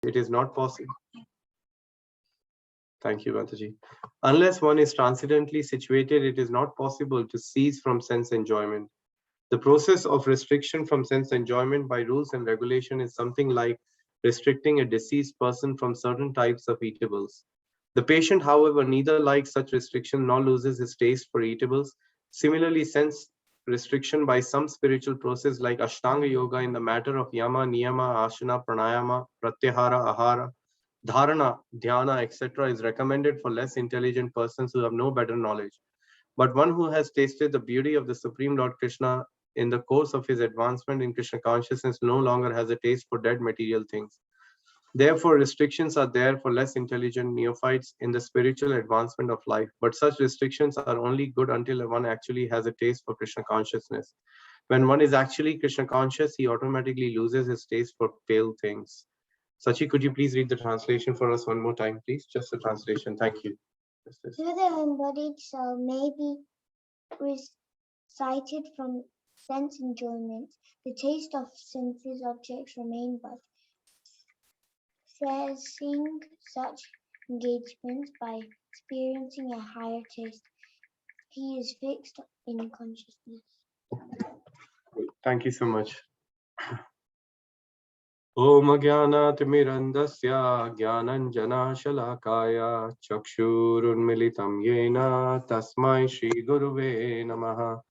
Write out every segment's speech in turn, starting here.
it is not possible. Thank you, Mataji. Unless one is transcendently situated, it is not possible to cease from sense enjoyment. The process of restriction from sense enjoyment by rules and regulation is something like restricting a deceased person from certain types of eatables. The patient, however, neither likes such restriction nor loses his taste for eatables. Similarly, sense restriction by some spiritual process like Ashtanga Yoga in the matter of yama, niyama, asana, pranayama, pratyahara, ahara, dharana, dhyana, etc. is recommended for less intelligent persons who have no better knowledge. But one who has tasted the beauty of the Supreme Lord Krishna in the course of his advancement in Krishna consciousness no longer has a taste for dead material things. Therefore, restrictions are there for less intelligent neophytes in the spiritual advancement of life, but such restrictions are only good until one actually has a taste for Krishna consciousness. When one is actually Krishna conscious, he automatically loses his taste for pale things. Sachi, could you please read the translation for us one more time, please? Just the translation. Thank you. To the embodied soul may be recited from sense enjoyment. The taste of senses objects remain, but ceasing such engagements by experiencing a higher taste, he is fixed in consciousness. Thank you so much. Om Jnanatimirandasya Jnananjana Chakshurunmilitam Yena Tasmai Shri Guruve Namaha.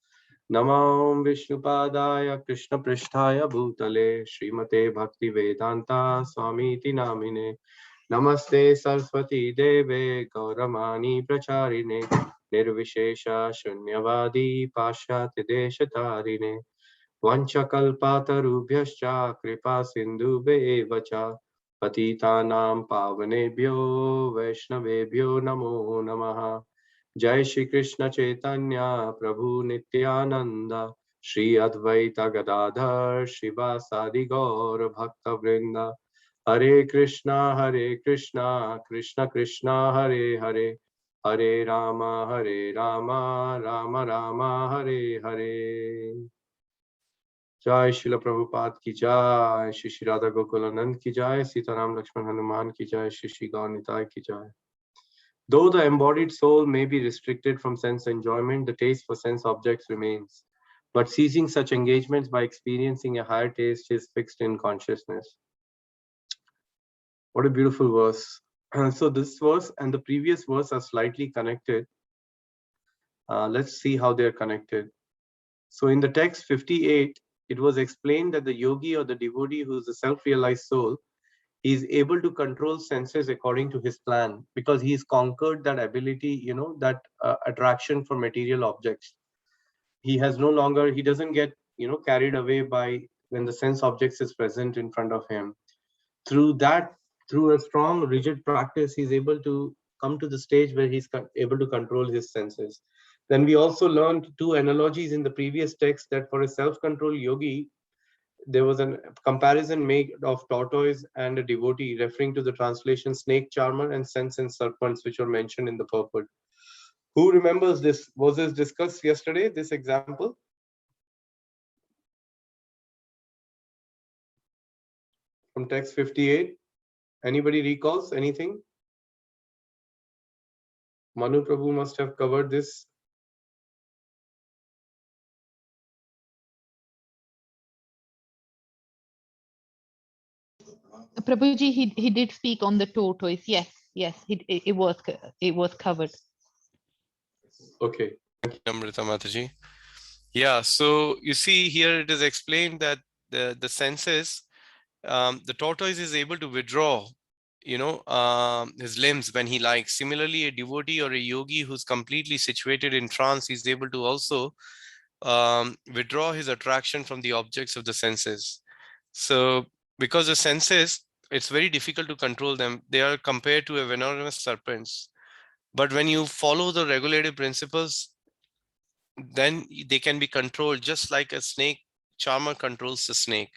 Namam Vishnupadaya Krishna Pristhaya Bhutale Srimate Bhakti Vedanta Swamiti Namine. Namaste Saraswati Deve Gauramani Pracharine Nirvishesha Shunyavadi Pashyati Deshatarine Vanchakalpatarubhyascha Kripa Sindhubheva cha Patitanam Pavanebhyo Vaishnavebhyo Namo Namaha. Jai Shri Krishna Chaitanya Prabhu Nityananda Shri Advaita Gadadhar Shivasadi Gaur Bhakta Vrinda. Hare Krishna Krishna Krishna Hare Hare Hare Rama Rama Rama Hare Hare. Jai Srila Prabhupada ki jai, Shri Shri Radha Gokulanand ki jai, Sitaram Lakshman Hanuman ki jai, Shri Shri Gaur Nitai ki jai. Though the embodied soul may be restricted from sense enjoyment, the taste for sense objects remains. But ceasing such engagements by experiencing a higher taste is fixed in consciousness. What a beautiful verse. So this verse and the previous verse are slightly connected. Let's see how they're connected. So in the text 58, it was explained that the yogi or the devotee who is a self-realized soul, he is able to control senses according to his plan because he's conquered that ability, that attraction for material objects. He has no longer, he doesn't get, carried away by when the sense objects is present in front of him. Through a strong, rigid practice, he's able to come to the stage where he's able to control his senses. Then we also learned two analogies in the previous text that for a self-controlled yogi, there was a comparison made of tortoise and a devotee, referring to the translation snake charmer and sense and serpents, which were mentioned in the purport. Who remembers this? Was this discussed yesterday, this example? From text 58. Anybody recalls anything? Manu Prabhu must have covered this. Prabhuji, he did speak on the tortoise. Yes, it was covered. Okay. Thank you, Amrita Mataji. Yeah, so you see here it is explained that the senses, the tortoise is able to withdraw, his limbs when he likes. Similarly, a devotee or a yogi who's completely situated in trance is able to also withdraw his attraction from the objects of the senses. So because the senses, it's very difficult to control them. They are compared to a venomous serpents. But when you follow the regulative principles, then they can be controlled just like a snake charmer controls the snake.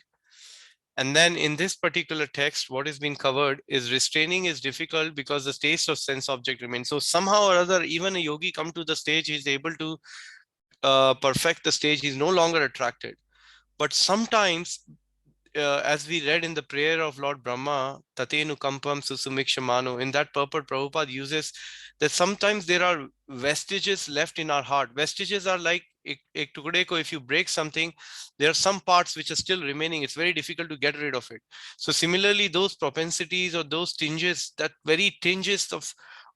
And then in this particular text, what is being covered is restraining is difficult because the taste of sense object remains. So somehow or other, even a yogi come to the stage, he's able to perfect the stage. He's no longer attracted. But sometimes as we read in the prayer of Lord Brahma, Tatenu Kampam Susumikshamano, in that purport, Prabhupada uses that sometimes there are vestiges left in our heart. Vestiges are like ek tukde ko, if you break something, there are some parts which are still remaining. It's very difficult to get rid of it. So similarly, those propensities or those tinges, that very tinges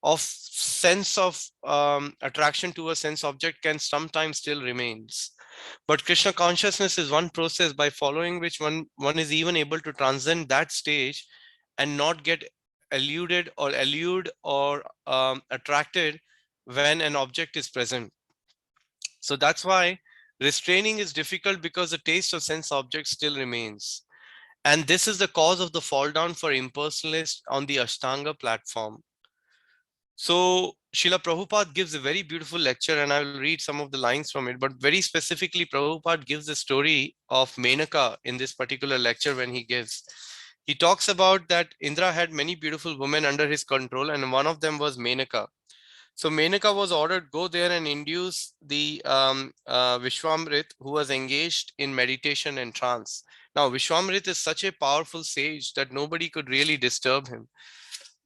of sense of attraction to a sense object can sometimes still remains. But Krishna consciousness is one process by following which one is even able to transcend that stage and not get allude or attracted when an object is present. So that's why restraining is difficult, because the taste of sense objects still remains. And this is the cause of the fall down for impersonalists on the Ashtanga platform. So Srila Prabhupada gives a very beautiful lecture, and I will read some of the lines from it. But very specifically, Prabhupada gives the story of Menaka in this particular lecture when he gives. He talks about that Indra had many beautiful women under his control, and one of them was Menaka. So Menaka was ordered, go there and induce the Vishwamrit, who was engaged in meditation and trance. Now Vishwamrit is such a powerful sage that nobody could really disturb him.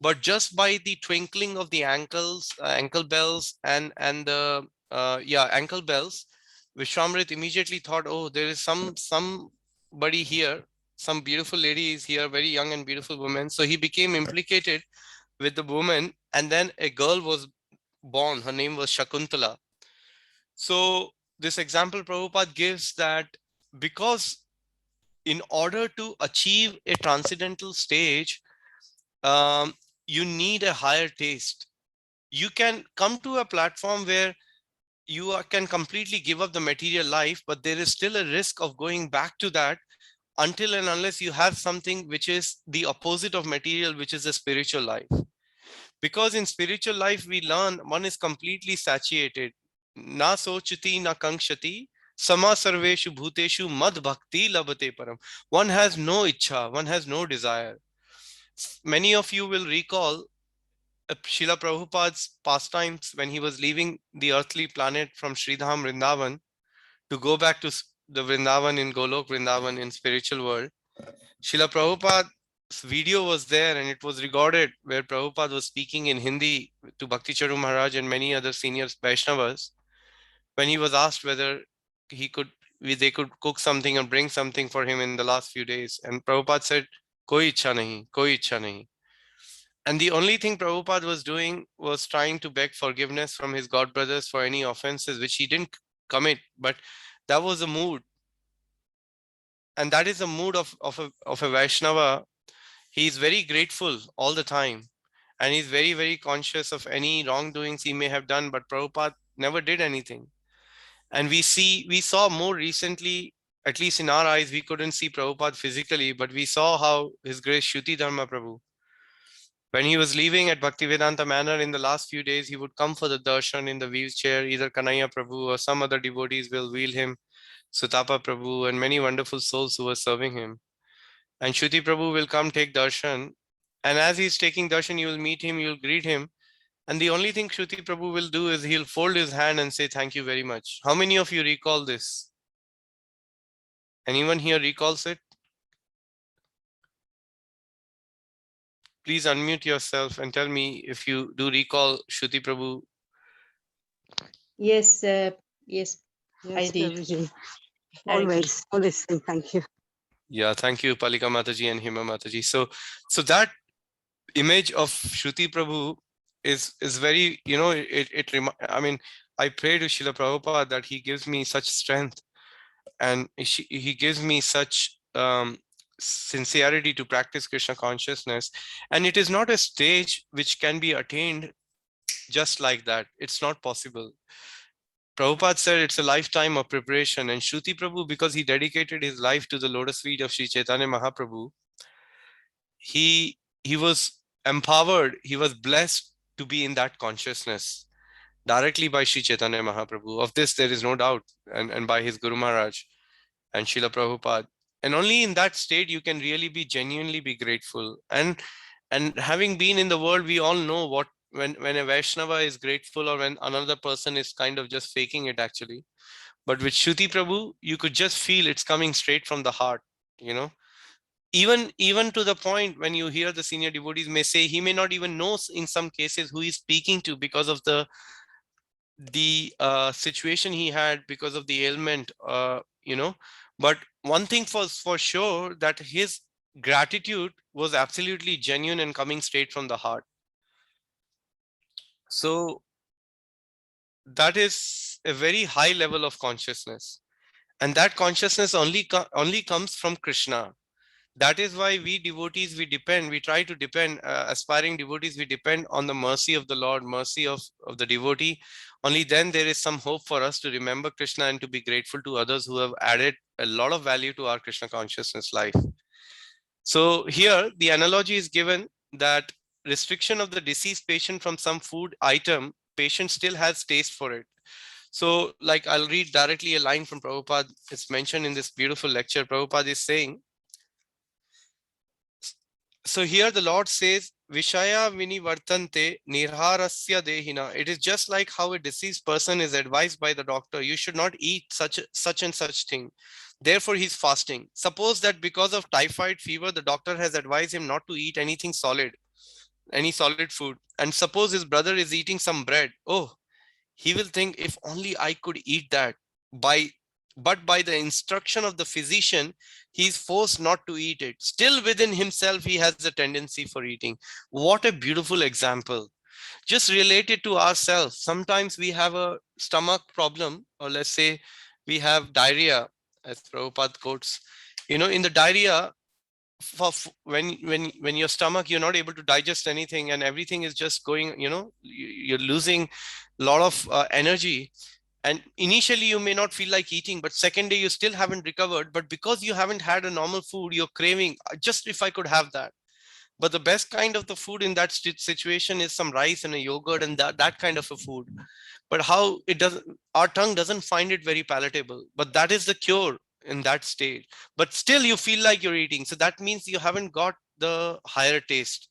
But just by the twinkling of the ankle bells and the ankle bells, Vishwamrit immediately thought, oh, there is somebody here, some beautiful lady is here, very young and beautiful woman. So he became implicated with the woman, and then a girl was born. Her name was Shakuntala. So this example Prabhupada gives that because in order to achieve a transcendental stage, um, you need a higher taste. You can come to a platform where can completely give up the material life, but there is still a risk of going back to that until and unless you have something which is the opposite of material, which is a spiritual life. Because in spiritual life, we learn one is completely satiated. Na sochati na kankshati, sama sarveshu bhuteshu mad bhakti labate param. One has no ichha, one has no desire. Many of you will recall Srila Prabhupada's pastimes when he was leaving the earthly planet from Sridham Vrindavan to go back to the Vrindavan in Golok Vrindavan in spiritual world. Srila Prabhupada's video was there, and it was recorded where Prabhupada was speaking in Hindi to Bhakti Charu Maharaj and many other senior Vaishnavas when he was asked whether he could they could cook something and bring something for him in the last few days. And Prabhupada said, Koi ichha nahi, koi ichha nahi. And the only thing Prabhupada was doing was trying to beg forgiveness from his god brothers for any offenses which he didn't commit, but that was a mood. And that is the mood of a Vaishnava. He is very grateful all the time. And he's very, very conscious of any wrongdoings he may have done, but Prabhupada never did anything. And we saw more recently, at least in our eyes, we couldn't see Prabhupada physically, but we saw how His Grace Shruti Dharma Prabhu, when he was leaving at Bhaktivedanta Manor in the last few days, he would come for the darshan in the wheelchair. Either Kanaya Prabhu or some other devotees will wheel him, Sutapa Prabhu, and many wonderful souls who were serving him. And Shruti Prabhu will come take darshan. And as he's taking darshan, you will meet him, you'll greet him. And the only thing Shruti Prabhu will do is he'll fold his hand and say, thank you very much. How many of you recall this? Anyone here recalls it? Please unmute yourself and tell me if you do recall Shruti Prabhu. Yes, yes, Yes, I did. Prabhuji. I did. Always say thank you. Yeah, thank you, Palika Mataji and Hima Mataji. So that image of Shruti Prabhu is very, I mean, I pray to Srila Prabhupada that he gives me such strength, and he gives me such sincerity to practice Krishna consciousness. And it is not a stage which can be attained just like that. It's not possible. Prabhupada said it's a lifetime of preparation, and Shruti Prabhu, because he dedicated his life to the lotus feet of Sri Chaitanya Mahaprabhu, he was empowered, he was blessed to be in that consciousness directly by Sri Chaitanya Mahaprabhu. Of this there is no doubt, and by his Guru Maharaj and Srila Prabhupada. And only in that state you can really be genuinely be grateful. And having been in the world, we all know what when a Vaishnava is grateful, or when another person is kind of just faking it actually. But with Shruti Prabhu, you could just feel it's coming straight from the heart, you know. Even to the point when you hear the senior devotees may say he may not even know in some cases who he's speaking to because of the situation he had, because of the ailment, but one thing for sure, that his gratitude was absolutely genuine and coming straight from the heart. So that is a very high level of consciousness, and that consciousness only comes from Krishna. That is why we devotees, we try to depend, aspiring devotees, we depend on the mercy of the Lord, mercy of the devotee. Only then there is some hope for us to remember Krishna and to be grateful to others who have added a lot of value to our Krishna consciousness life. So here the analogy is given that restriction of the deceased patient from some food item, patient still has taste for it. So like I'll read directly a line from Prabhupada. It's mentioned in this beautiful lecture. Prabhupada is saying, so here the Lord says, Vishaya vinivartante nirharasya dehina. It is just like how a deceased person is advised by the doctor, you should not eat such and such thing. Therefore, he's fasting. Suppose that because of typhoid fever, the doctor has advised him not to eat anything solid, any solid food. And suppose his brother is eating some bread. Oh, he will think, if only I could eat that. By but by the instruction of the physician, he is forced not to eat it. Still within himself, he has a tendency for eating. What a beautiful example. Just related to ourselves. Sometimes we have a stomach problem, or let's say we have diarrhea, as Prabhupada quotes. In the diarrhea, when your stomach, you're not able to digest anything and everything is just going, you're losing a lot of energy, and initially you may not feel like eating, but second day you still haven't recovered, but because you haven't had a normal food, you're craving, just if I could have that. But the best kind of the food in that situation is some rice and a yogurt and that kind of a food. But how it does, our tongue doesn't find it very palatable, but that is the cure in that stage. But still you feel like you're eating, so that means you haven't got the higher taste.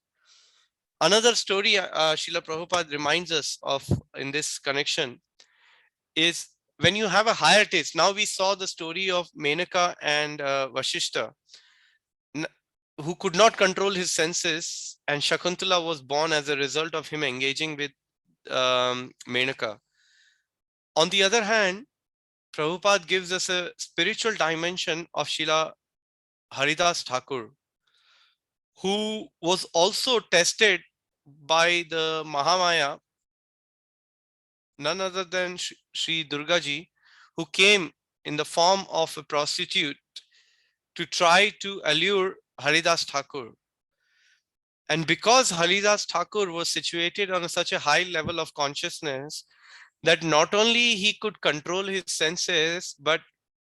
Another story Srila Prabhupada reminds us of in this connection is when you have a higher taste. Now we saw the story of Menaka and Vashishta, who could not control his senses, and Shakuntala was born as a result of him engaging with Menaka. On the other hand, Prabhupada gives us a spiritual dimension of Srila Haridas Thakur, who was also tested by the Mahamaya, none other than Sri Durgaji, who came in the form of a prostitute to try to allure Haridas Thakur. And because Haridas Thakur was situated on such a high level of consciousness that not only he could control his senses, but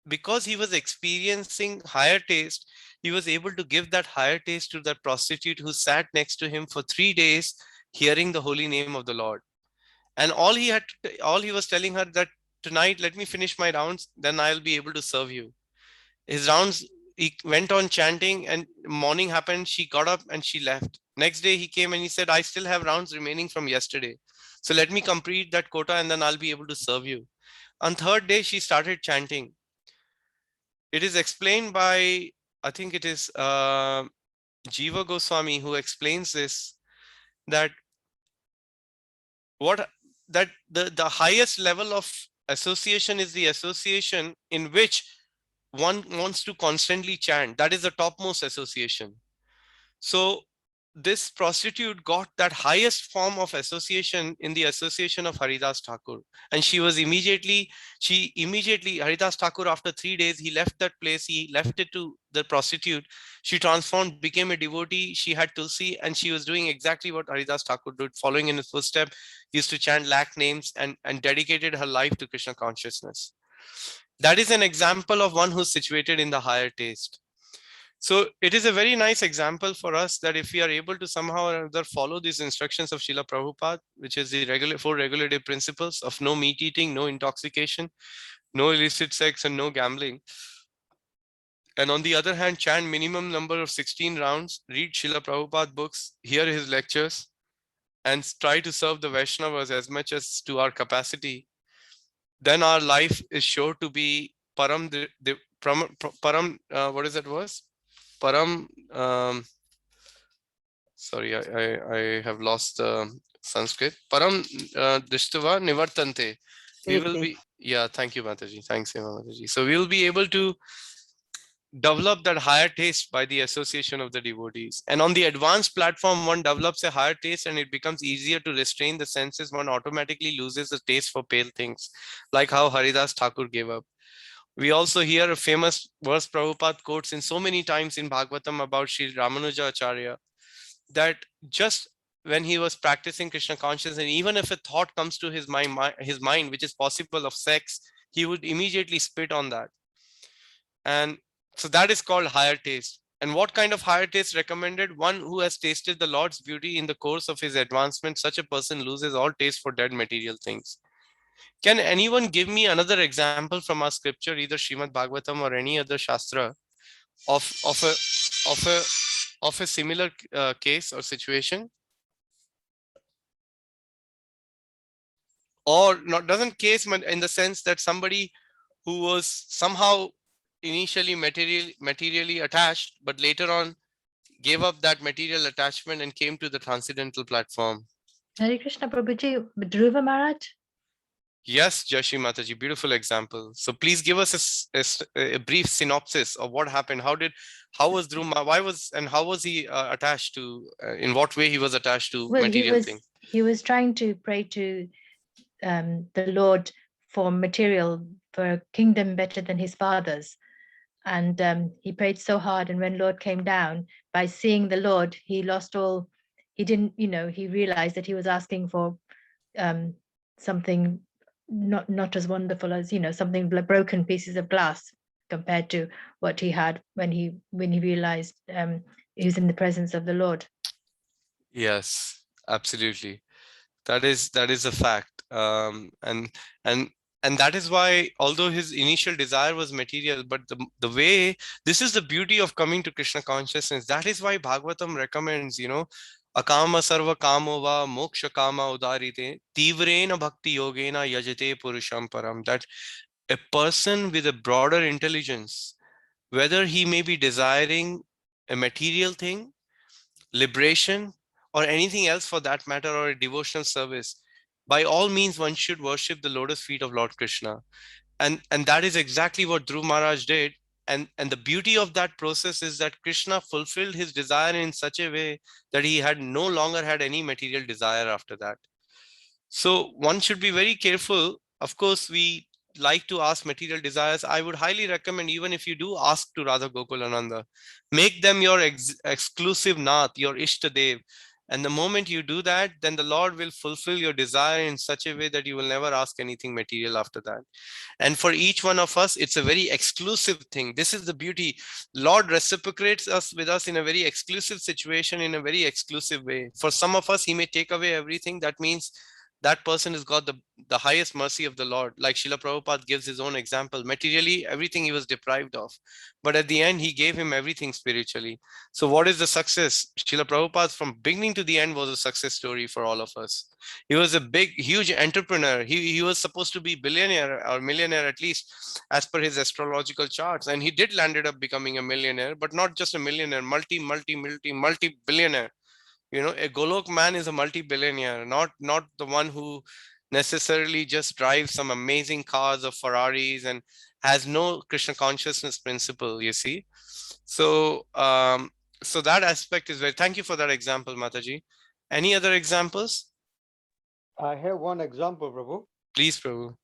because he was experiencing higher taste, he was able to give that higher taste to that prostitute who sat next to him for 3 days, hearing the holy name of the Lord. And all he was telling her that tonight, let me finish my rounds, then I'll be able to serve you. His rounds, he went on chanting, and morning happened, she got up and she left. Next day he came and he said, I still have rounds remaining from yesterday, so let me complete that quota and then I'll be able to serve you. On third day she started chanting. It is explained by, I think it is Jiva Goswami who explains this, that what that the highest level of association is the association in which one wants to constantly chant. That is the topmost association. So this prostitute got that highest form of association in the association of Haridas Thakur. And Haridas Thakur, after 3 days, he left that place, he left it to the prostitute. She transformed, became a devotee, she had Tulsi, and she was doing exactly what Haridas Thakur did, following in his footsteps, used to chant lakh names and dedicated her life to Krishna consciousness. That is an example of one who's situated in the higher taste. So it is a very nice example for us that if we are able to somehow or other follow these instructions of Srila Prabhupada, which is the four regulative principles of no meat eating, no intoxication, no illicit sex, and no gambling. And on the other hand, chant minimum number of 16 rounds, read Srila Prabhupada books, hear his lectures, and try to serve the Vaishnavas as much as to our capacity, then our life is sure to be param, what is that verse? Param, sorry, I have lost Sanskrit. Param Drishtava Nivartante. We will be, yeah, thank you, Mataji. Thanks, Hema Mataji. So we will be able to develop that higher taste by the association of the devotees. And on the advanced platform, one develops a higher taste and it becomes easier to restrain the senses. One automatically loses the taste for pale things, like how Haridas Thakur gave up. We also hear a famous verse Prabhupada quotes in so many times in Bhagavatam about Sri Ramanuja Acharya, that just when he was practicing Krishna consciousness, and even if a thought comes to his mind, which is possible of sex, he would immediately spit on that. And so that is called higher taste. And what kind of higher taste recommended? One who has tasted the Lord's beauty in the course of his advancement. Such a person loses all taste for dead material things. Can anyone give me another example from our scripture, either Srimad Bhagavatam or any other Shastra, of of a of a similar case or situation? Or not, doesn't case in the sense that somebody who was somehow initially materially attached, but later on gave up that material attachment and came to the transcendental platform. Hare Krishna Prabhuji, Dhruva Maharaj. Yes, Jashi Mataji, beautiful example. So please give us a brief synopsis of what happened. How was Dhruva, why was, and how was he attached to, in what way he was attached to Well, material thing? he was trying to pray to the Lord for material, for a kingdom better than his father's. And he prayed so hard. And when Lord came down, by seeing the Lord, he lost all, he didn't, he realized that he was asking for something not as wonderful as, something like broken pieces of glass compared to what he had when he realized he was in the presence of the Lord. Yes, absolutely. That is a fact. And that is why, although his initial desire was material, but the way, this is the beauty of coming to Krishna consciousness. That is why Bhagavatam recommends, akama sarva kamo va moksha kama udarite tivrena bhakti yogena yajate purusham param. That a person with a broader intelligence, whether he may be desiring a material thing, liberation, or anything else for that matter, or a devotional service, by all means one should worship the lotus feet of Lord Krishna. And that is exactly what Dhruv Maharaj did. And the beauty of that process is that Krishna fulfilled his desire in such a way that he had no longer had any material desire after that. So one should be very careful. Of course, we like to ask material desires. I would highly recommend, even if you do ask to Radha Gokulananda, make them your exclusive Nath, your Ishtadev. And the moment you do that, then the Lord will fulfill your desire in such a way that you will never ask anything material after that. And for each one of us, it's a very exclusive thing. This is the beauty. Lord reciprocates us with us in a very exclusive situation, in a very exclusive way. For some of us, he may take away everything. That means that person has got the highest mercy of the Lord. Like Srila Prabhupada gives his own example. Materially, everything he was deprived of. But at the end, he gave him everything spiritually. So what is the success? Srila Prabhupada from beginning to the end was a success story for all of us. He was a big, huge entrepreneur. He was supposed to be billionaire or millionaire, at least as per his astrological charts. And he did landed up becoming a millionaire, but not just a millionaire, multi-billionaire. A Golok man is a multi-billionaire, not the one who necessarily just drives some amazing cars or Ferraris and has no Krishna consciousness principle, you see. So so that aspect is very, thank you for that example, Mataji. Any other examples? I have one example, Prabhu. Please, Prabhu.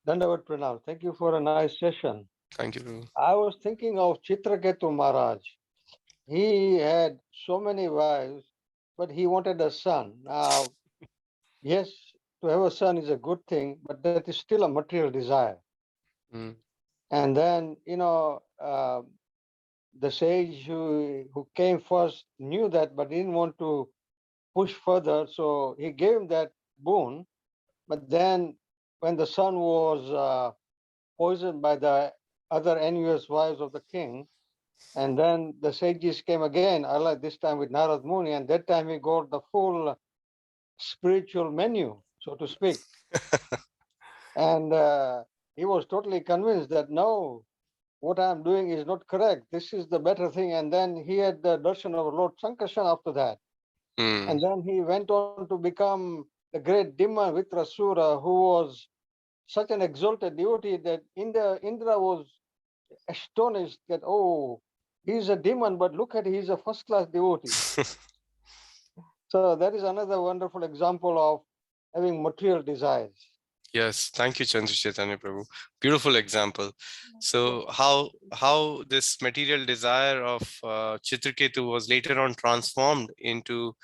Dandavat Pranam. Thank you for a nice session. Thank you, Prabhu. I was thinking of Chitraketu Maharaj. He had so many wives, but he wanted a son. Now, yes, to have a son is a good thing, but that is still a material desire. Mm. And then, the sage who came first knew that, but didn't want to push further. So he gave him that boon. But then when the son was poisoned by the other envious wives of the king, and then the sages came again, like this time with Narad Muni, and that time he got the full spiritual menu, so to speak. And he was totally convinced that no, what I'm doing is not correct. This is the better thing. And then he had the darshan of Lord Sankarshan after that. Hmm. And then he went on to become the great demon Vitrasura, who was such an exalted devotee that Indra was astonished that, oh, he's a demon, but look at, he's a first class devotee. So that is another wonderful example of having material desires. Yes, thank you, Chandra Chaitanya Prabhu. Beautiful example. So how this material desire of Chitraketu was later on transformed into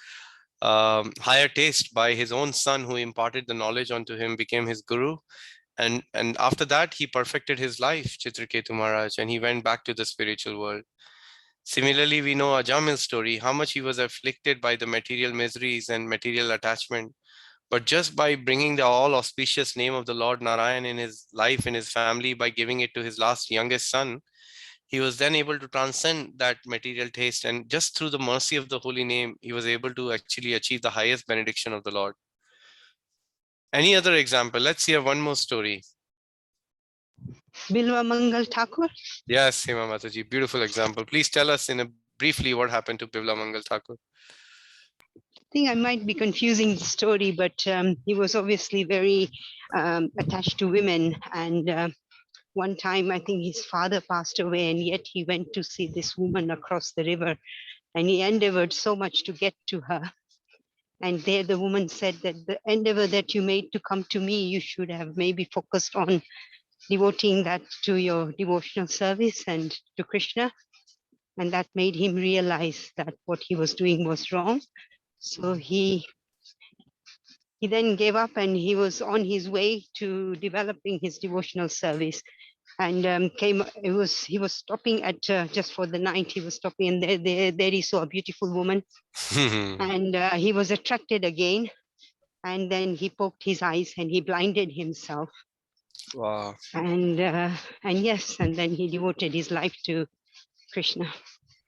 higher taste by his own son, who imparted the knowledge onto him, became his guru, and after that he perfected his life, Chitraketu Maharaj, and he went back to the spiritual world. Similarly, we know Ajamil's story, how much he was afflicted by the material miseries and material attachment. But just by bringing the all auspicious name of the Lord Narayan in his life, in his family, by giving it to his last youngest son, he was then able to transcend that material taste. And just through the mercy of the holy name, he was able to actually achieve the highest benediction of the Lord. Any other example? Let's hear one more story. Bilwa Mangal Thakur. Yes, Hema Mataji, beautiful example. Please tell us in a briefly what happened to Bibla Mangal Thakur. I think I might be confusing the story, but he was obviously very attached to women. And one time, I think his father passed away, and yet he went to see this woman across the river, and he endeavored so much to get to her. And there, the woman said that the endeavor that you made to come to me, you should have maybe focused on devoting that to your devotional service and to Krishna. And that made him realize that what he was doing was wrong. So he then gave up, and he was on his way to developing his devotional service. And he was stopping at just for the night. He was stopping, and there he saw a beautiful woman, and he was attracted again. And then he poked his eyes and he blinded himself. Wow. And yes, and then he devoted his life to Krishna.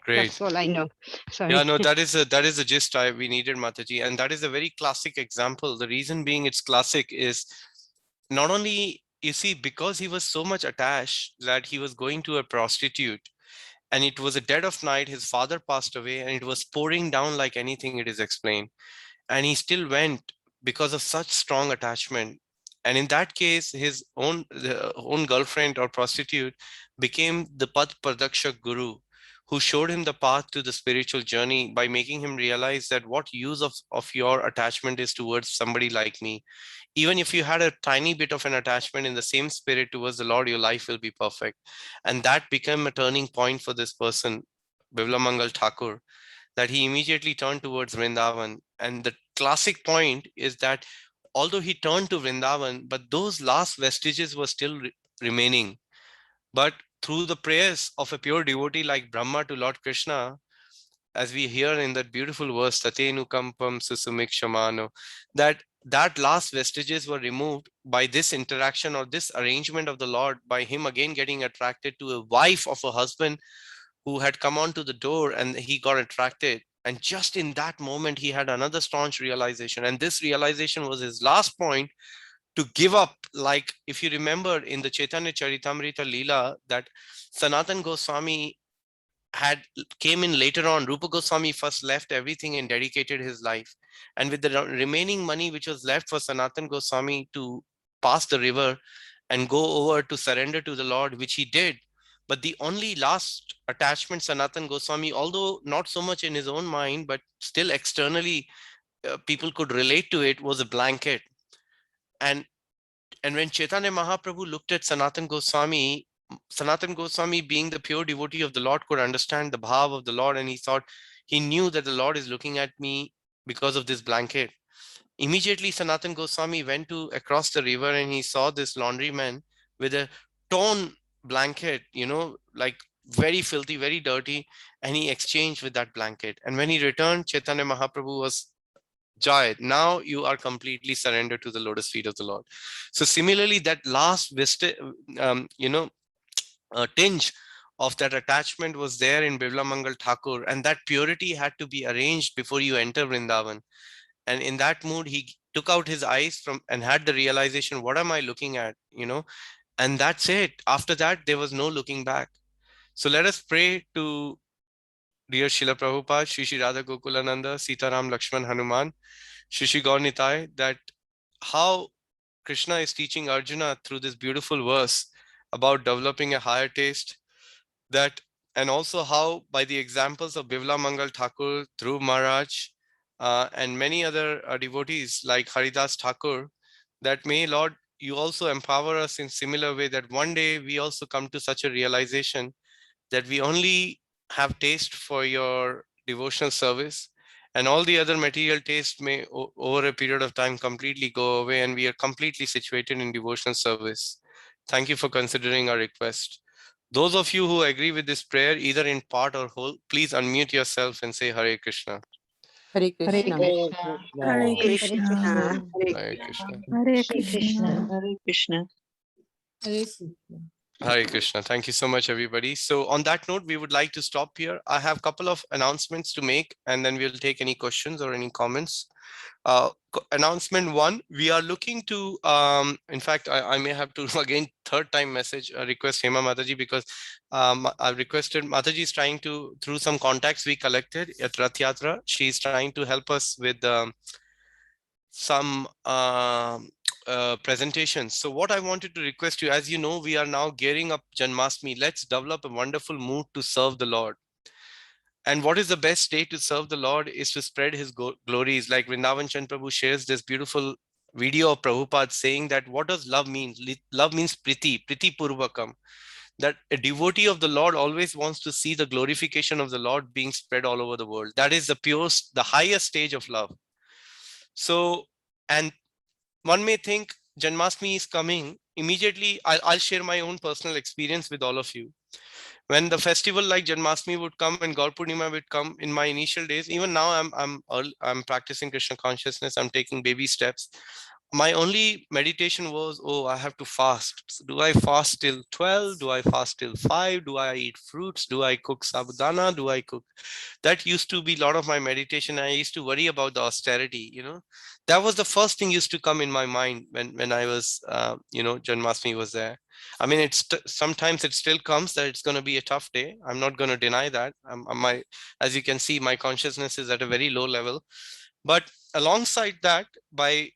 Great. That's all I know. Sorry. Yeah, no, that is the gist we needed, Mataji, and that is a very classic example. The reason being it's classic is not only, you see, because he was so much attached that he was going to a prostitute, and it was a dead of night, his father passed away, and it was pouring down like anything, it is explained, and he still went because of such strong attachment. And in that case, his own girlfriend or prostitute became the Pad Pradakshak Guru, who showed him the path to the spiritual journey by making him realize that what use of your attachment is towards somebody like me. Even if you had a tiny bit of an attachment in the same spirit towards the Lord, your life will be perfect. And that became a turning point for this person, Bibla Mangal Thakur, that he immediately turned towards Vrindavan. And the classic point is that although he turned to Vrindavan, but those last vestiges were still remaining. But through the prayers of a pure devotee like Brahma to Lord Krishna, as we hear in that beautiful verse, Tatenu Kampam Susumikshamano, that last vestiges were removed by this interaction or this arrangement of the Lord, by him again getting attracted to a wife of a husband who had come onto the door, and he got attracted. And just in that moment, he had another staunch realization. And this realization was his last point to give up. Like, if you remember in the Chaitanya Charitamrita Leela, that Sanatan Goswami had came in later on. Rupa Goswami first left everything and dedicated his life. And with the remaining money which was left for Sanatan Goswami to pass the river and go over to surrender to the Lord, which he did. But the only last attachment Sanatan Goswami, although not so much in his own mind, but still externally people could relate to it, was a blanket. And when Chaitanya Mahaprabhu looked at Sanatan Goswami being the pure devotee of the Lord could understand the bhav of the Lord, and he knew that the Lord is looking at me because of this blanket. Immediately Sanatan Goswami went to across the river, and he saw this laundryman with a torn blanket, like very filthy, very dirty, and he exchanged with that blanket. And when he returned, Chaitanya Mahaprabhu was, Jai, now you are completely surrendered to the lotus feet of the Lord. So similarly, that last tinge of that attachment was there in Bibla Mangal Thakur, and that purity had to be arranged before you enter Vrindavan. And in that mood, he took out his eyes from and had the realization, what am I looking at? And that's it. After that, there was no looking back. So let us pray to dear Srila Prabhupada, Shri Shri Radha Gokulananda, Sitaram Lakshman Hanuman, Shri Shri Gaur Nitai, that how Krishna is teaching Arjuna through this beautiful verse about developing a higher taste, that, and also how by the examples of Bivla Mangal Thakur, Dhruv Maharaj, and many other devotees like Haridas Thakur, that may Lord, you also empower us in similar way, that one day we also come to such a realization that we only have taste for your devotional service, and all the other material taste may over a period of time completely go away, and we are completely situated in devotional service. Thank you for considering our request. Those of you who agree with this prayer, either in part or whole, please unmute yourself and say Hare Krishna. Hare Hare Krishna. Hare Krishna. Krishna. Hare Krishna. Hare Krishna. Hare Hare Krishna. Hare Krishna. Hare Krishna. Hare Krishna. Thank you so much, everybody. So on that note, we would like to stop here. I have a couple of announcements to make, and then we'll take any questions or any comments. Announcement one, we are looking to, in fact, I may have to again third time message request Hema Mataji, because I've requested, Mataji is trying to, through some contacts we collected at Rath Yatra, she's trying to help us with some presentations. So what I wanted to request you, as you know, we are now gearing up Janmashtami. Let's develop a wonderful mood to serve the Lord. And what is the best day to serve the Lord is to spread his glories. Like Vrindavan Chand Prabhu shares this beautiful video of Prabhupada saying that what does love mean? Love means priti purvakam. That a devotee of the Lord always wants to see the glorification of the Lord being spread all over the world. That is the purest, the highest stage of love. So, and one may think Janmashtami is coming. Immediately, I'll share my own personal experience with all of you. When the festival like Janmashtami would come and Gaur Purnima would come in my initial days, even now I'm practicing Krishna consciousness. I'm taking baby steps. My only meditation was, oh, I have to fast. So do I fast till 12? Do I fast till 5? Do I eat fruits? Do I cook sabudana? Do I cook? That used to be a lot of my meditation. I used to worry about the austerity, that was the first thing used to come in my mind when I was, Janmashtami was there. I mean, sometimes it still comes that it's going to be a tough day. I'm not going to deny that. As you can see, my consciousness is at a very low level. But alongside that, by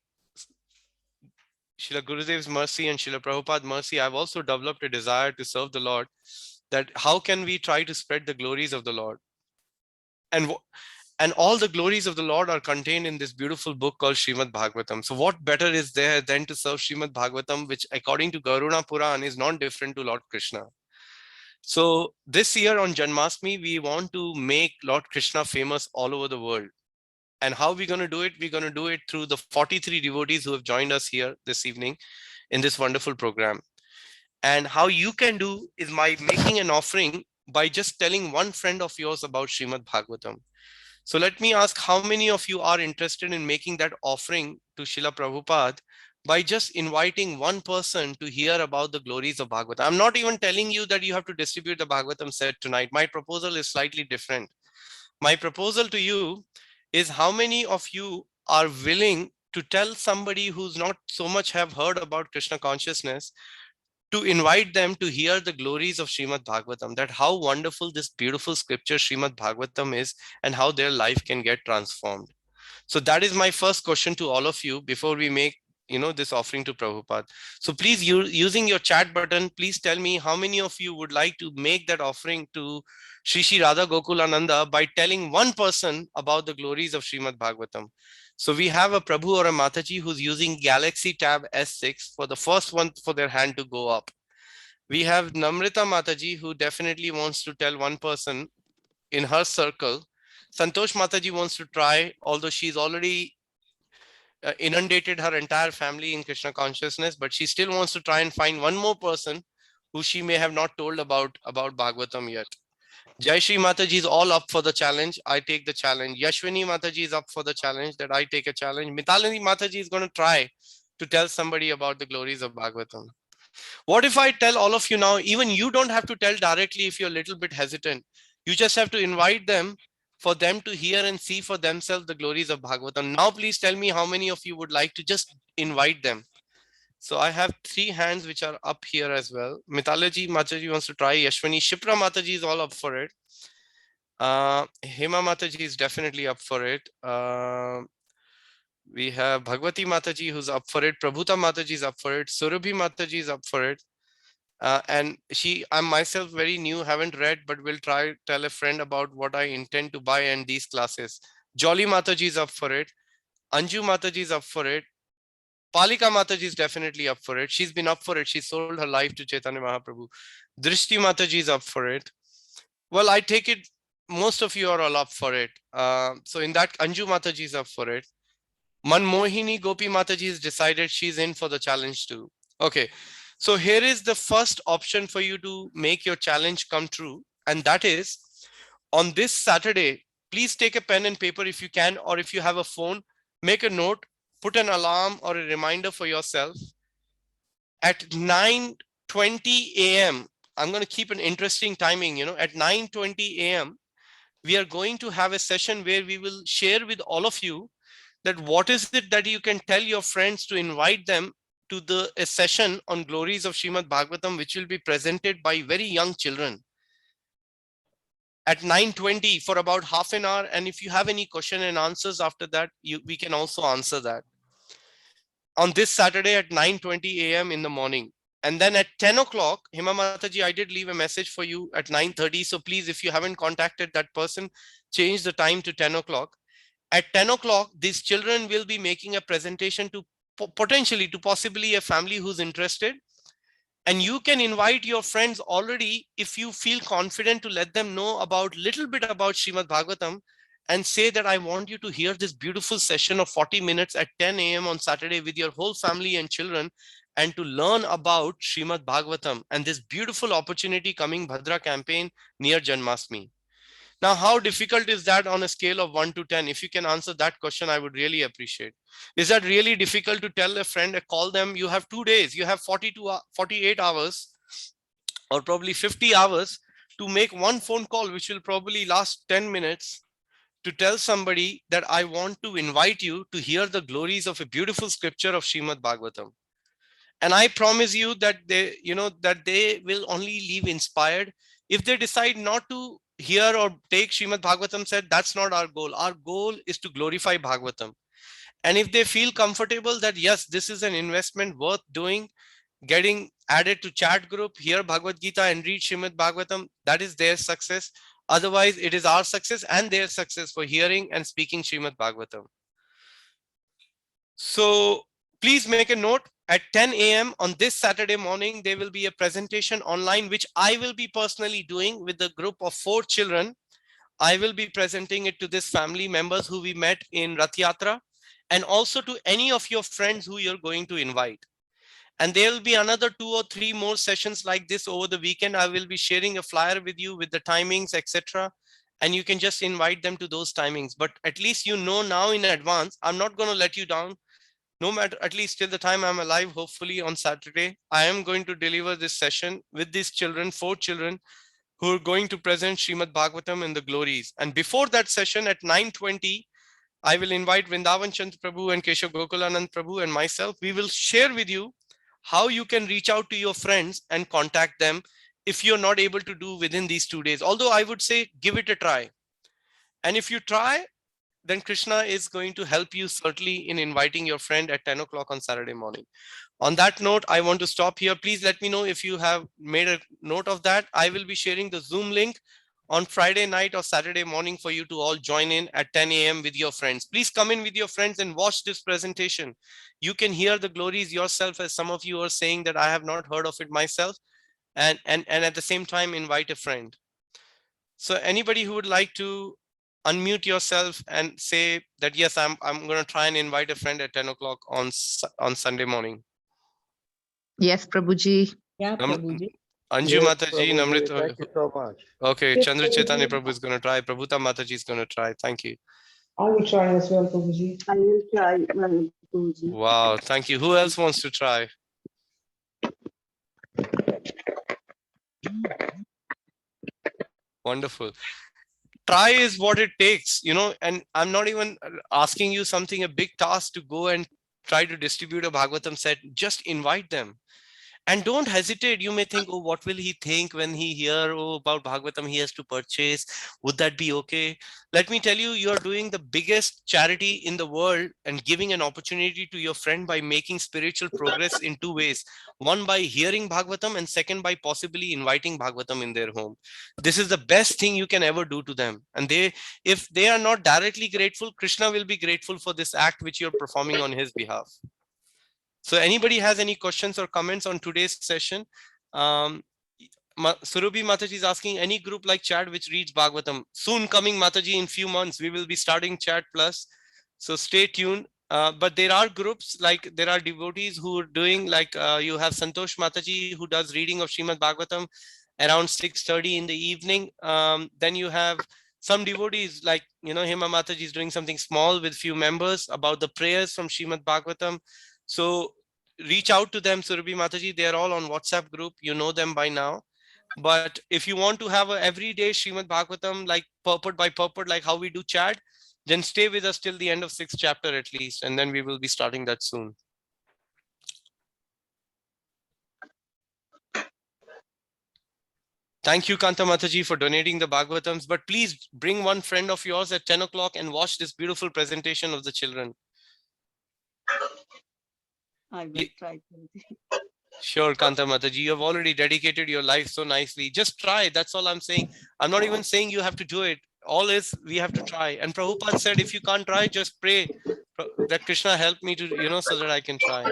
Srila Gurudev's mercy and Srila Prabhupada's mercy, I've also developed a desire to serve the Lord. That how can we try to spread the glories of the Lord? And all the glories of the Lord are contained in this beautiful book called Srimad Bhagavatam. So what better is there than to serve Srimad Bhagavatam, which according to Garuna Puran is not different to Lord Krishna. So this year on Janmashtami, we want to make Lord Krishna famous all over the world. And how are we going to do it? We're going to do it through the 43 devotees who have joined us here this evening in this wonderful program. And how you can do is by making an offering by just telling one friend of yours about Srimad Bhagavatam. So let me ask, how many of you are interested in making that offering to Srila Prabhupada by just inviting one person to hear about the glories of Bhagavatam? I'm not even telling you that you have to distribute the Bhagavatam set tonight. My proposal is slightly different. My proposal to you is how many of you are willing to tell somebody who's not so much have heard about Krishna consciousness, to invite them to hear the glories of Srimad Bhagavatam, that how wonderful this beautiful scripture Srimad Bhagavatam is and how their life can get transformed. So that is my first question to all of you before we make this offering to Prabhupada. So please, using your chat button, please tell me how many of you would like to make that offering to Shri Shri Radha Gokulananda by telling one person about the glories of Srimad Bhagavatam. So we have a Prabhu or a Mataji who's using Galaxy Tab S6 for the first one for their hand to go up. We have Namrita Mataji who definitely wants to tell one person in her circle. Santosh Mataji wants to try, although she's already inundated her entire family in Krishna consciousness, but she still wants to try and find one more person who she may have not told about Bhagavatam yet. Jai Shri Mataji is all up for the challenge. I take the challenge. Yashwini Mataji is up for the challenge that I take a challenge. Mitalini Mataji is going to try to tell somebody about the glories of Bhagavatam. What if I tell all of you now, even you don't have to tell directly if you're a little bit hesitant. You just have to invite them for them to hear and see for themselves the glories of Bhagavatam. Now, please tell me how many of you would like to just invite them. So I have 3 hands which are up here as well. Mitalaji Mataji wants to try. Yashwani Shipra Mataji is all up for it. Hema Mataji is definitely up for it. We have Bhagwati Mataji who's up for it. Prabhuta Mataji is up for it. Surabhi Mataji is up for it. And I'm myself very new, haven't read, but will try tell a friend about what I intend to buy and these classes. Jolly Mataji is up for it. Anju Mataji is up for it. Palika Mataji is definitely up for it. She's been up for it. She sold her life to Chaitanya Mahaprabhu. Drishti Mataji is up for it. Well, I take it most of you are all up for it. So in that, Anju Mataji is up for it. Manmohini Gopi Mataji has decided she's in for the challenge too. Okay, so here is the first option for you to make your challenge come true. And that is on this Saturday, please take a pen and paper if you can, or if you have a phone, make a note, put an alarm or a reminder for yourself. At 9:20 a.m., I'm going to keep an interesting timing, at 9:20 a.m., we are going to have a session where we will share with all of you that what is it that you can tell your friends to invite them to a session on glories of Srimad Bhagavatam, which will be presented by very young children at 9:20 for about half an hour. And if you have any question and answers after that, we can also answer that on this Saturday at 9:20 a.m. in the morning. And then at 10 o'clock, Hema Mataji, I did leave a message for you at 9:30. So please, if you haven't contacted that person, change the time to 10 o'clock. At 10 o'clock, these children will be making a presentation to possibly a family who's interested. And you can invite your friends already if you feel confident to let them know about little bit about Srimad Bhagavatam and say that I want you to hear this beautiful session of 40 minutes at 10 a.m. on Saturday with your whole family and children, and to learn about Srimad Bhagavatam and this beautiful opportunity coming Bhadra campaign near Janmashtami. Now, how difficult is that on a scale of 1 to 10? If you can answer that question, I would really appreciate. Is that really difficult to tell a friend, call them? You have 2 days, you have 48 hours or probably 50 hours to make one phone call, which will probably last 10 minutes, to tell somebody that I want to invite you to hear the glories of a beautiful scripture of Srimad Bhagavatam. And I promise you that they will only leave inspired. If they decide not to hear or take Srimad Bhagavatam said, that's not our goal. Our goal is to glorify Bhagavatam. And if they feel comfortable that, yes, this is an investment worth doing, getting added to chat group, hear Bhagavad Gita and read Srimad Bhagavatam, that is their success. Otherwise, it is our success and their success for hearing and speaking Srimad Bhagavatam. So please make a note. At 10 a.m. on this Saturday morning, there will be a presentation online, which I will be personally doing with a group of 4 children. I will be presenting it to this family members who we met in Rath Yatra, and also to any of your friends who you're going to invite. And there will be another 2 or 3 more sessions like this over the weekend. I will be sharing a flyer with you with the timings, etc. And you can just invite them to those timings. But at least you know now in advance, I'm not going to let you down. No matter, at least till the time I'm alive, hopefully on Saturday, I am going to deliver this session with these children, 4 children, who are going to present Srimad Bhagavatam and the glories. And before that session at 9:20, I will invite Vrindavan Chand Prabhu and Keshav Gokulanand Prabhu and myself. We will share with you how you can reach out to your friends and contact them if you're not able to do within these 2 days. Although I would say, give it a try. And if you try, then Krishna is going to help you certainly in inviting your friend at 10 o'clock on Saturday morning. On that note, I want to stop here. Please let me know if you have made a note of that. I will be sharing the Zoom link on Friday night or Saturday morning for you to all join in at 10 a.m. with your friends. Please come in with your friends and watch this presentation. You can hear the glories yourself, as some of you are saying that I have not heard of it myself, and at the same time invite a friend. So anybody who would like to unmute yourself and say that, yes, I'm going to try and invite a friend at 10 o'clock on Sunday morning. Yes, Prabhuji. Yeah, Prabhuji. Anju Yes, Mataji, Prabhuji, Namrita. thank you so much. Okay, Yes, Chandra Chaitanya Prabhuji. Prabhu is going to try. Prabhuta Mataji is going to try. Thank you. I will try as well, Prabhuji. I will try, Prabhuji. Wow, thank you. Who else wants to try? Wonderful. Try is what it takes, and I'm not even asking you something, a big task to go and try to distribute a Bhagavatam set, just invite them. And don't hesitate. You may think, oh, what will he think when he hear about Bhagavatam he has to purchase? Would that be okay? Let me tell you, you are doing the biggest charity in the world and giving an opportunity to your friend by making spiritual progress in two ways. One, by hearing Bhagavatam, and second, by possibly inviting Bhagavatam in their home. This is the best thing you can ever do to them. And if they are not directly grateful, Krishna will be grateful for this act which you're performing on his behalf. So anybody has any questions or comments on today's session? Surabhi Mataji is asking, any group like Chat which reads Bhagavatam? Soon coming, Mataji, in few months, we will be starting Chat Plus. So stay tuned. But there are groups, like there are devotees who are doing, like you have Santosh Mataji who does reading of Srimad Bhagavatam around 6:30 in the evening. Then you have some devotees like, Hema Mataji is doing something small with few members about the prayers from Srimad Bhagavatam. So reach out to them, Surabhi Mataji. They are all on WhatsApp group. You know them by now. But if you want to have a everyday Srimad Bhagavatam, like purport by purport, like how we do Chat, then stay with us till the end of 6th chapter at least, and then we will be starting that soon. Thank you, Kanta Mataji, for donating the Bhagavatams. But please bring one friend of yours at 10 o'clock and watch this beautiful presentation of the children. I will try. Guruji. Sure, Kanta Mataji, you have already dedicated your life so nicely. Just try. That's all I'm saying. I'm not even saying you have to do it. All is we have to try. And Prabhupada said, if you can't try, just pray that Krishna help me to, so that I can try.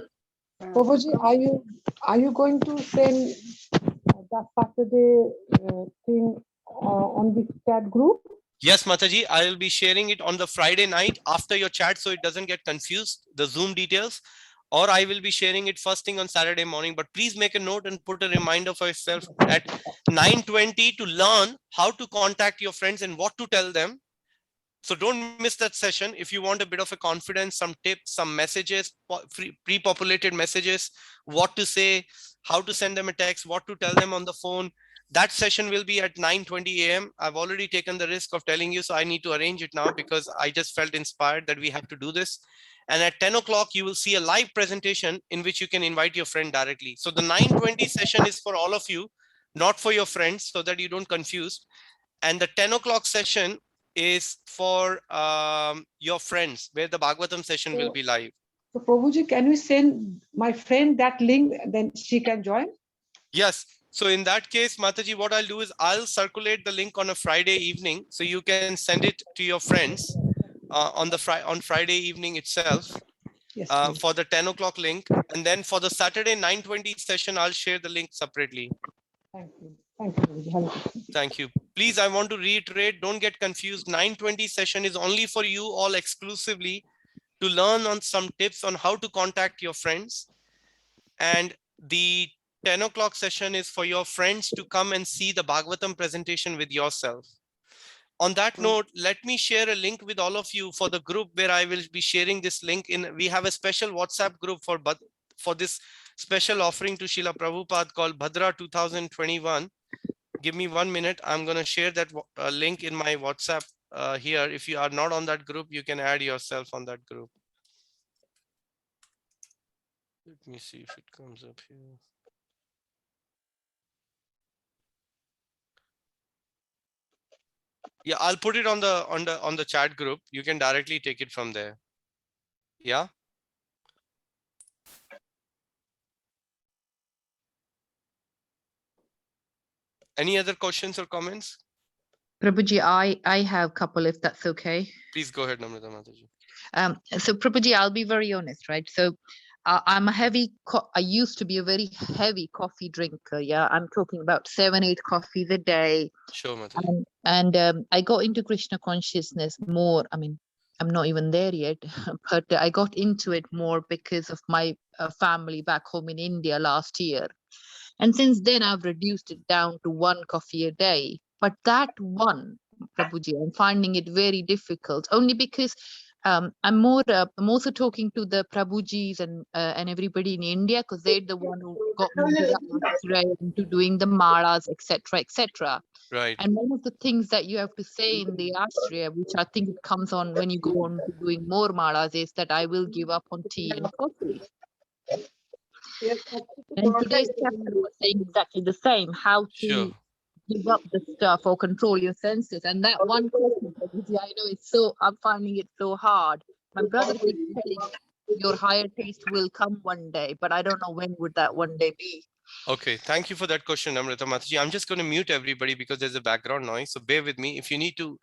Prabhuji, are you going to send that Saturday thing on the chat group? Yes, Mataji, I will be sharing it on the Friday night after your chat, so it doesn't get confused, the Zoom details, or I will be sharing it first thing on Saturday morning. But please make a note and put a reminder for yourself at 9:20 to learn how to contact your friends and what to tell them. So don't miss that session. If you want a bit of a confidence, some tips, some messages, pre-populated messages, what to say, how to send them a text, what to tell them on the phone. That session will be at 9:20 a.m. I've already taken the risk of telling you, so I need to arrange it now because I just felt inspired that we have to do this. And at 10 o'clock, you will see a live presentation in which you can invite your friend directly. So the 9:20 session is for all of you, not for your friends, so that you don't confuse. And the 10 o'clock session is for your friends, where the Bhagavatam session will be live. So Prabhuji, can you send my friend that link, then she can join? Yes. So in that case, Mataji, what I'll do is I'll circulate the link on a Friday evening, so you can send it to your friends on Friday evening itself. Yes, for the 10 o'clock link. And then for the Saturday 9:20 session, I'll share the link separately. Thank you. Thank you, Prabhuji. Thank you. Please, I want to reiterate, don't get confused. 9:20 session is only for you all exclusively to learn on some tips on how to contact your friends. And the 10 o'clock session is for your friends to come and see the Bhagavatam presentation with yourself. On that note, let me share a link with all of you for the group where I will be sharing this link in. We have a special WhatsApp group for this special offering to Srila Prabhupada called Bhadra 2021. Give me 1 minute. I'm going to share that link in my WhatsApp here. If you are not on that group, you can add yourself on that group. Let me see if it comes up here. Yeah, I'll put it on the chat group. You can directly take it from there. Yeah. Any other questions or comments? Prabhuji, I have a couple, if that's okay. Please go ahead, Namrata Mataji. So Prabhuji, I'll be very honest, right? So I'm a I used to be a very heavy coffee drinker. Yeah, I'm talking about 7-8 coffees a day. Sure, Mataji. And I got into Krishna consciousness more. I mean, I'm not even there yet, but I got into it more because of my family back home in India last year. And since then, I've reduced it down to 1 coffee a day. But that one, Prabhuji, I'm finding it very difficult, only because I'm also talking to the Prabhujis and everybody in India, because they're the one who got me into the ashray, into doing the malas, etc., etc. Right. And one of the things that you have to say in the ashray, which I think it comes on when you go on to doing more malas, is that I will give up on tea and coffee. And today's chapter was saying exactly the same: how Sure. to give up the stuff or control your senses. And that one question, Prabhuji, I know it's so, I'm finding it so hard. My brother keeps telling me, your higher taste will come one day, but I don't know when would that one day be. Okay, thank you for that question, Amrita Mataji. I'm just going to mute everybody because there's a background noise. So bear with me. If you need to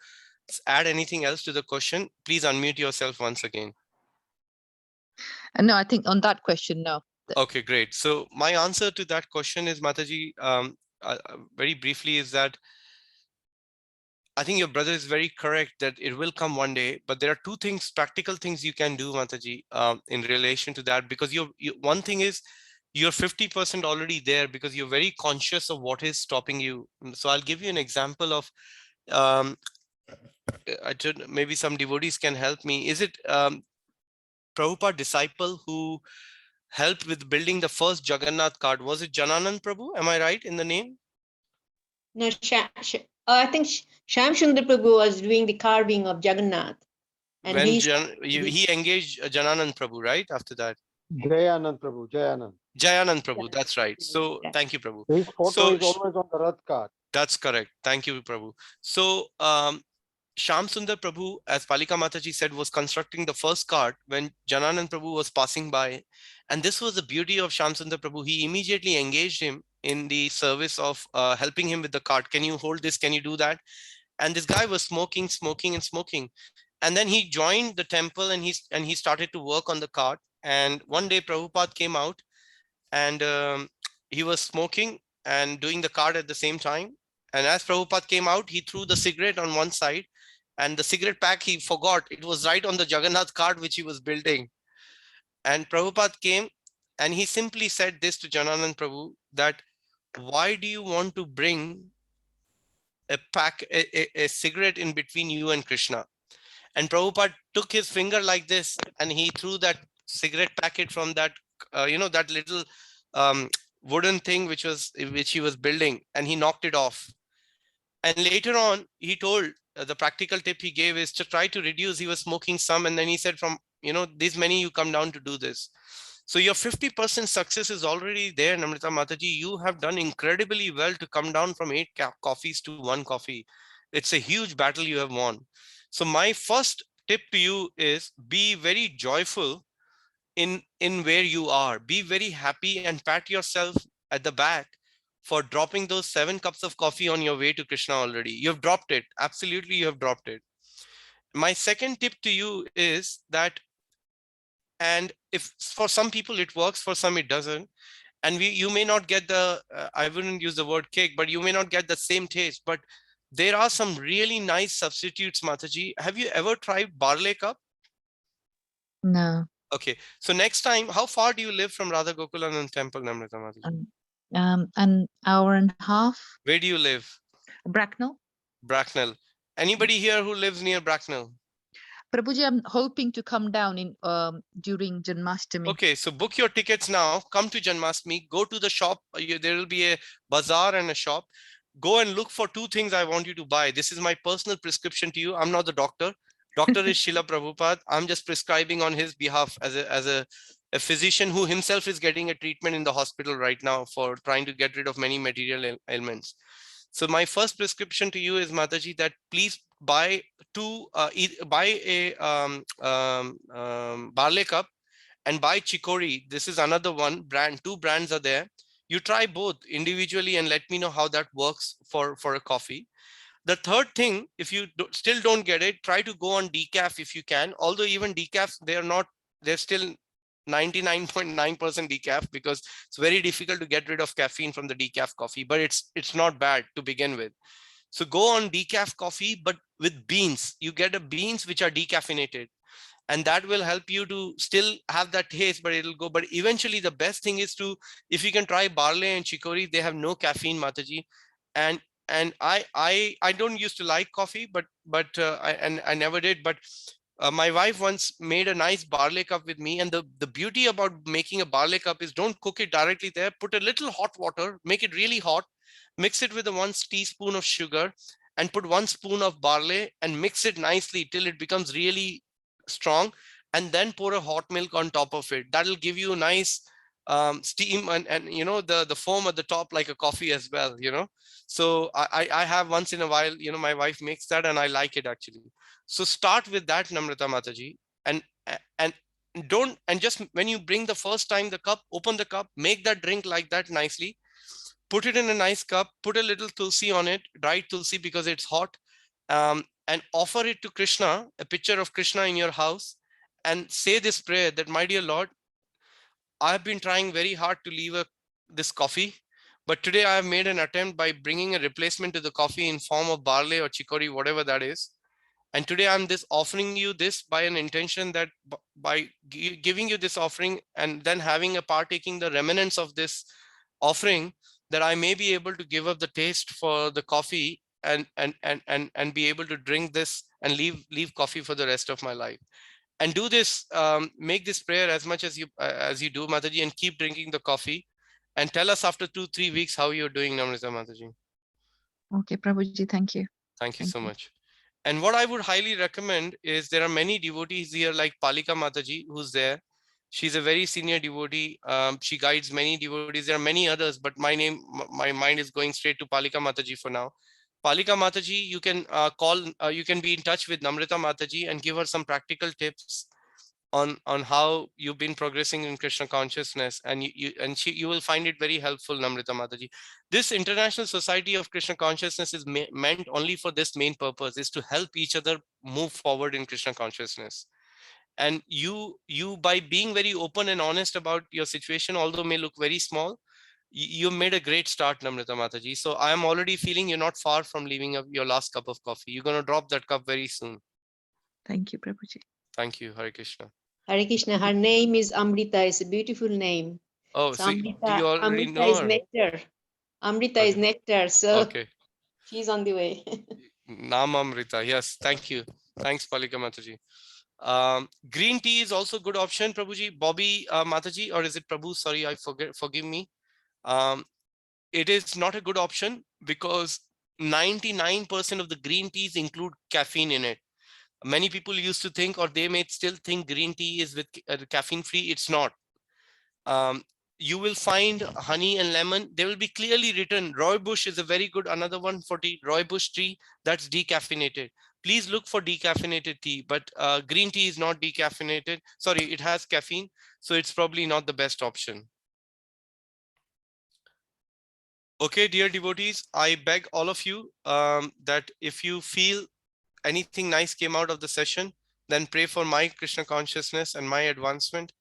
add anything else to the question, please unmute yourself once again. And no, I think on that question, no. Okay, great. So my answer to that question is, Mataji, very briefly, is that I think your brother is very correct that it will come one day, but there are two things, practical things you can do, Mataji, in relation to that, because one thing is you're 50% already there because you're very conscious of what is stopping you. So I'll give you an example of, maybe some devotees can help me. Is it Prabhupada disciple who helped with building the first Jagannath cart? Was it Jananand Prabhu? Am I right in the name? No, I think Sham Sundar Prabhu was doing the carving of Jagannath. And When he he engaged Jananand Prabhu, right? After that. Jayanand Prabhu, Jayanand. Jayanand Prabhu, that's right. So Yeah. thank you, Prabhu. His photo So is always on the Rath card. that's correct. Thank you, Prabhu. So Sham Sundar Prabhu, as Palika Mataji said, was constructing the first cart when Jananand Prabhu was passing by. And this was the beauty of Sham Sundar Prabhu. He immediately engaged him in the service of helping him with the cart. Can you hold this? Can you do that? And this guy was smoking, smoking, and smoking. And then he joined the temple and he started to work on the cart. And one day Prabhupada came out and he was smoking and doing the cart at the same time. And as Prabhupada came out, he threw the cigarette on one side, and the cigarette pack he forgot. It was right on the Jagannath cart which he was building. And Prabhupada came and he simply said this to Jananand Prabhu, that why do you want to bring a cigarette in between you and Krishna? And Prabhupada took his finger like this and he threw that cigarette packet from that, that little wooden thing which he was building, and he knocked it off. And later on, he told, the practical tip he gave is to try to reduce. He was smoking some, and then he said, from these many, you come down to do this. So your 50% success is already there, Namrita Mataji. You have done incredibly well to come down from 8 coffees to 1 coffee. It's a huge battle you have won. So my first tip to you is be very joyful in where you are. Be very happy and pat yourself at the back for dropping those 7 cups of coffee on your way to Krishna already. You have dropped it. Absolutely, you have dropped it. My second tip to you is that, and if for some people it works, for some it doesn't, and you may not get the, I wouldn't use the word cake, but you may not get the same taste, but there are some really nice substitutes, Mataji. Have you ever tried barley cup? No. Okay, so next time, how far do you live from Radha Gokulanand temple, Namrita Mataji? An hour and a half. Where do you live? Bracknell. Bracknell. Anybody here who lives near Bracknell? Prabhuji, I'm hoping to come down in during Janmashtami. Okay, so book your tickets now. Come to Janmashtami. Go to the shop. There will be a bazaar and a shop. Go and look for 2 things I want you to buy. This is my personal prescription to you. I'm not the doctor. Doctor is Srila Prabhupada. I'm just prescribing on his behalf as a physician who himself is getting a treatment in the hospital right now for trying to get rid of many material ailments. So my first prescription to you is, Mataji, that please buy a barley cup and buy chicory. This is another one brand. 2 brands are there. You try both individually and let me know how that works for a coffee. The third thing, if you still don't get it, try to go on decaf if you can. Although even decaf, they're still 99.9% decaf, because it's very difficult to get rid of caffeine from the decaf coffee, but it's not bad to begin with. So go on decaf coffee, but with beans. You get a beans which are decaffeinated, and that will help you to still have that taste, but it'll go. But eventually the best thing is to, if you can try barley and chicory, they have no caffeine, Mataji. And I don't used to like coffee, but I never did. But my wife once made a nice barley cup with me, and the beauty about making a barley cup is don't cook it directly there. Put a little hot water, make it really hot, mix it with a 1 teaspoon of sugar, and put 1 spoon of barley and mix it nicely till it becomes really strong, and then pour a hot milk on top of it. That'll give you a nice steam and you know the foam at the top like a coffee as well, you know. So I have once in a while, you know, my wife makes that and I like it actually. So start with that, Namrata Mataji, and and don't, and just when you bring the first time the cup, open the cup, make that drink like that nicely, put it in a nice cup, put a little tulsi on it, dried tulsi because it's hot, and offer it to Krishna, a picture of Krishna in your house, and say this prayer that, my dear Lord, I have been trying very hard to leave this coffee, but today I have made an attempt by bringing a replacement to the coffee in form of barley or chicory, whatever that is. And today I'm offering you this by an intention that by giving you this offering and then having a partaking the remnants of this offering, that I may be able to give up the taste for the coffee and be able to drink this and leave coffee for the rest of my life. And do this, make this prayer as much as you do, Mataji, and keep drinking the coffee. And tell us after 2-3 weeks how you're doing, Namrata Mataji. Okay, Prabhuji, thank you. Thank you so much. And what I would highly recommend is there are many devotees here like Palika Mataji, who's there. She's a very senior devotee. She guides many devotees. There are many others, but my mind is going straight to Palika Mataji for now. Palika Mataji, you can you can be in touch with Namrata Mataji and give her some practical tips on how you've been progressing in Krishna consciousness, and you will find it very helpful, Namrata Mataji. This International Society of Krishna Consciousness is meant only for this main purpose, is to help each other move forward in Krishna consciousness. And you by being very open and honest about your situation, although may look very small, you made a great start, Namrata Mataji. So I am already feeling you're not far from leaving your last cup of coffee. You're going to drop that cup very soon. Thank you, Prabhuji. Thank you. Hare Krishna. Hare Krishna. Her name is Amrita. It's a beautiful name. Oh, so do you already Amrita know is her? nectar. Amrita is nectar. So okay. she's on the way. Nam Amrita. Yes. Thank you. Thanks, Palika Mataji. Green tea is also a good option, Prabhuji. Bobby Mataji, or is it Prabhu? Sorry, forgive me. It is not a good option because 99% of the green teas include caffeine in it. Many people used to think, or they may still think, green tea is with caffeine free. It's not. You will find honey and lemon. They will be clearly written. Rooibos is a very good, another one for tea. Rooibos tea, that's decaffeinated. Please look for decaffeinated tea, but green tea is not decaffeinated. Sorry, it has caffeine, so it's probably not the best option. Okay, dear devotees, I beg all of you that if you feel anything nice came out of the session, then pray for my Krishna consciousness and my advancement,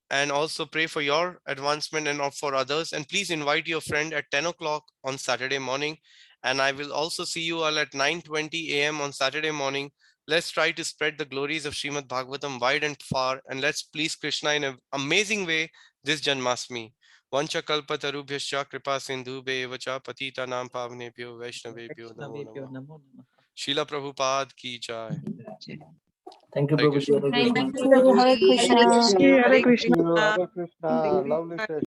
and also pray for your advancement and for others. And please invite your friend at 10 o'clock on Saturday morning. And I will also see you all at 9:20 a.m. on Saturday morning. Let's try to spread the glories of Srimad Bhagavatam wide and far, and let's please Krishna in an amazing way this Janmashtami. Vancha kalpa tarubhyascha kripa sindhubheva cha patita nam pavnebhyo vaishnavebhyo namo namo. Srila Prabhupada ki jai. Thank you, Hare Prabhuji. Krishna. Hare Thank Krishna. you, Hare Krishna. Hare Hare Krishna. Krishna. Hare Krishna. Lovely session.